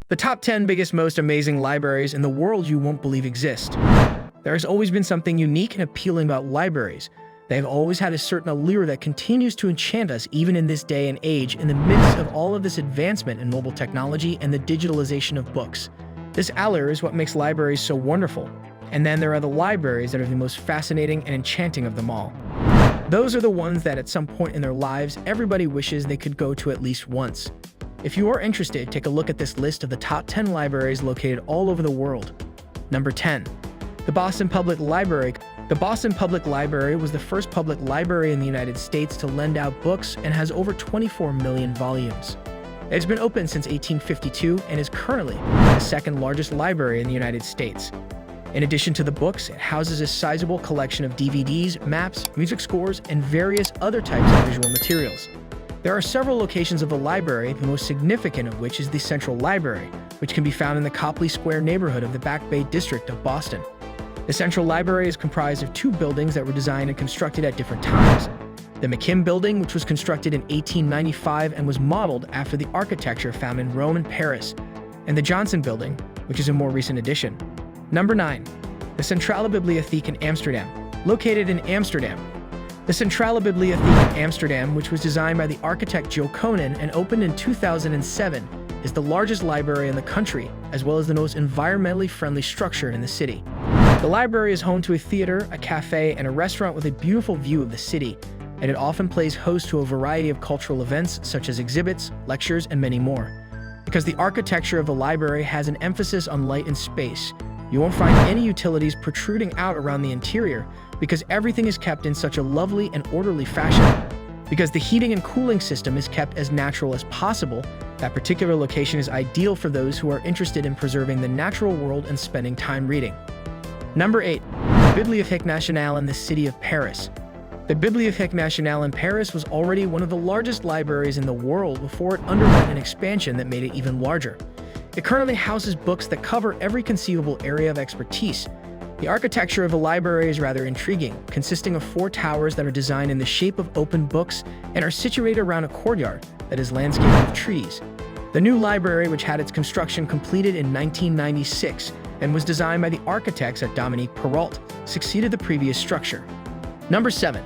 The top 10 biggest, most amazing libraries in the world you won't believe exist. There has always been something unique and appealing about libraries. They have always had a certain allure that continues to enchant us even in this day and age in the midst of all of this advancement in mobile technology and the digitalization of books. This allure is what makes libraries so wonderful. And then there are the libraries that are the most fascinating and enchanting of them all. Those are the ones that at some point in their lives, everybody wishes they could go to at least once. If you are interested, take a look at this list of the top 10 libraries located all over the world. Number 10. The Boston Public Library. The Boston Public Library was the first public library in the United States to lend out books and has over 24 million volumes. It's been open since 1852 and is currently the second largest library in the United States. In addition to the books, it houses a sizable collection of DVDs, maps, music scores, and various other types of visual materials. There are several locations of the library, the most significant of which is the Central Library, which can be found in the Copley Square neighborhood of the Back Bay district of Boston. The Central Library is comprised of two buildings that were designed and constructed at different times. The McKim Building, which was constructed in 1895 and was modeled after the architecture found in Rome and Paris, and the Johnson Building, which is a more recent addition. Number 9. The Centrale Bibliotheek in Amsterdam. Located in Amsterdam. The Centrale Bibliotheek in Amsterdam, which was designed by the architect Joe Konen and opened in 2007, is the largest library in the country, as well as the most environmentally friendly structure in the city. The library is home to a theater, a cafe, and a restaurant with a beautiful view of the city, and it often plays host to a variety of cultural events such as exhibits, lectures, and many more. Because the architecture of the library has an emphasis on light and space, you won't find any utilities protruding out around the interior because everything is kept in such a lovely and orderly fashion. Because the heating and cooling system is kept as natural as possible, that particular location is ideal for those who are interested in preserving the natural world and spending time reading. Number 8. Bibliothèque Nationale in the city of Paris. The Bibliothèque Nationale in Paris was already one of the largest libraries in the world before it underwent an expansion that made it even larger. It currently houses books that cover every conceivable area of expertise. The architecture of the library is rather intriguing, consisting of 4 towers that are designed in the shape of open books and are situated around a courtyard that is landscaped with trees. The new library, which had its construction completed in 1996 and was designed by the architects at Dominique Perrault, succeeded the previous structure. Number 7.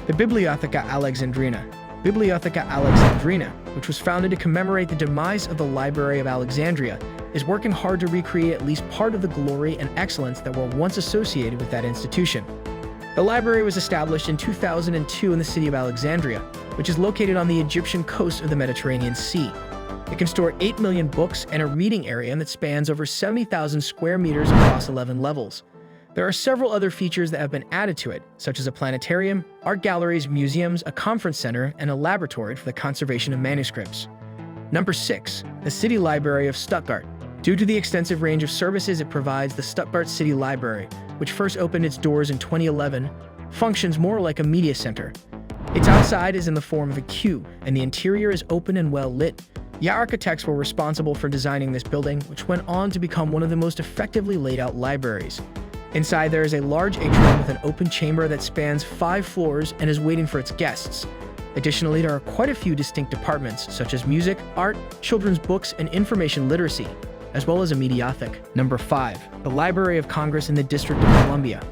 The Bibliotheca Alexandrina. Bibliotheca Alexandrina, which was founded to commemorate the demise of the Library of Alexandria, is working hard to recreate at least part of the glory and excellence that were once associated with that institution. The library was established in 2002 in the city of Alexandria, which is located on the Egyptian coast of the Mediterranean Sea. It can store 8 million books and a reading area that spans over 70,000 square meters across 11 levels. There are several other features that have been added to it, such as a planetarium, art galleries, museums, a conference center, and a laboratory for the conservation of manuscripts. Number 6. The City Library of Stuttgart. Due to the extensive range of services it provides, the Stuttgart City Library, which first opened its doors in 2011, functions more like a media center. Its outside is in the form of a queue, and the interior is open and well lit. The architects were responsible for designing this building, which went on to become one of the most effectively laid out libraries. Inside there is a large atrium with an open chamber that spans 5 floors and is waiting for its guests. Additionally, there are quite a few distinct departments, such as music, art, children's books, and information literacy, as well as a mediothek. Number 5. The Library of Congress in the District of Columbia.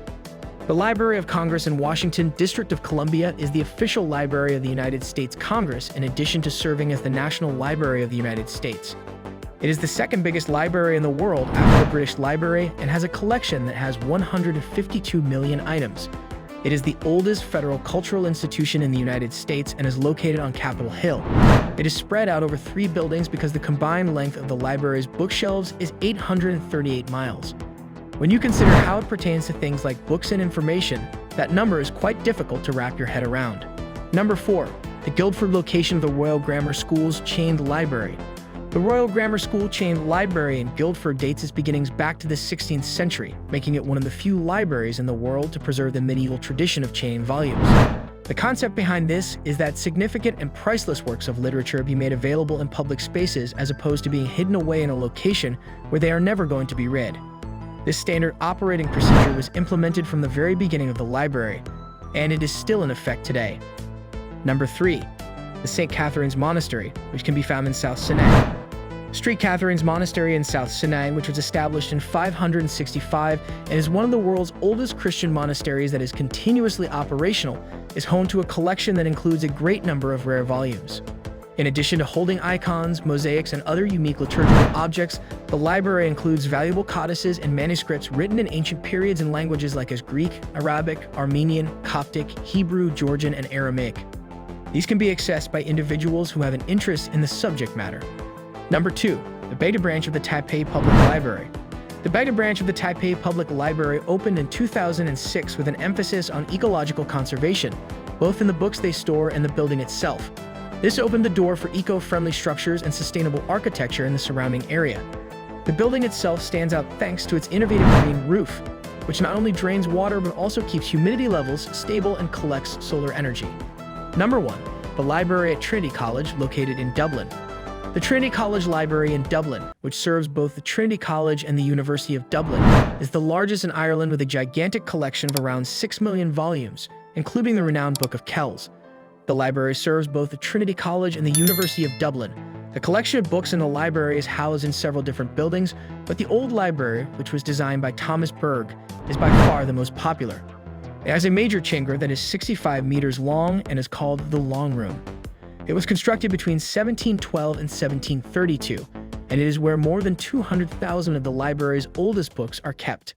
The Library of Congress in Washington, District of Columbia is the official library of the United States Congress in addition to serving as the National Library of the United States. It is the second biggest library in the world after the British Library and has a collection that has 152 million items. It is the oldest federal cultural institution in the United States and is located on Capitol Hill. It is spread out over 3 buildings because the combined length of the library's bookshelves is 838 miles. When you consider how it pertains to things like books and information, that number is quite difficult to wrap your head around. Number 4. The Guildford location of the Royal Grammar School's chained library. The Royal Grammar School chained library in Guildford dates its beginnings back to the 16th century, making it one of the few libraries in the world to preserve the medieval tradition of chained volumes. The concept behind this is that significant and priceless works of literature be made available in public spaces as opposed to being hidden away in a location where they are never going to be read. This standard operating procedure was implemented from the very beginning of the library, and it is still in effect today. Number 3. The St. Catherine's Monastery, which can be found in South Seney. St. Catherine's Monastery in South Sinai, which was established in 565 and is one of the world's oldest Christian monasteries that is continuously operational, is home to a collection that includes a great number of rare volumes. In addition to holding icons, mosaics, and other unique liturgical objects, the library includes valuable codices and manuscripts written in ancient periods in languages like as Greek, Arabic, Armenian, Coptic, Hebrew, Georgian, and Aramaic. These can be accessed by individuals who have an interest in the subject matter. Number 2. The Beta Branch of the Taipei Public Library. The Beta Branch of the Taipei Public Library opened in 2006 with an emphasis on ecological conservation, both in the books they store and the building itself. This opened the door for eco-friendly structures and sustainable architecture in the surrounding area. The building itself stands out thanks to its innovative green roof, which not only drains water but also keeps humidity levels stable and collects solar energy. Number 1. The Library at Trinity College, located in Dublin. The Trinity College Library in Dublin, which serves both the Trinity College and the University of Dublin, is the largest in Ireland with a gigantic collection of around 6 million volumes, including the renowned Book of Kells. The library serves both the Trinity College and the University of Dublin. The collection of books in the library is housed in several different buildings, but the old library, which was designed by Thomas Berg, is by far the most popular. It has a major chamber that is 65 meters long and is called the Long Room. It was constructed between 1712 and 1732, and it is where more than 200,000 of the library's oldest books are kept.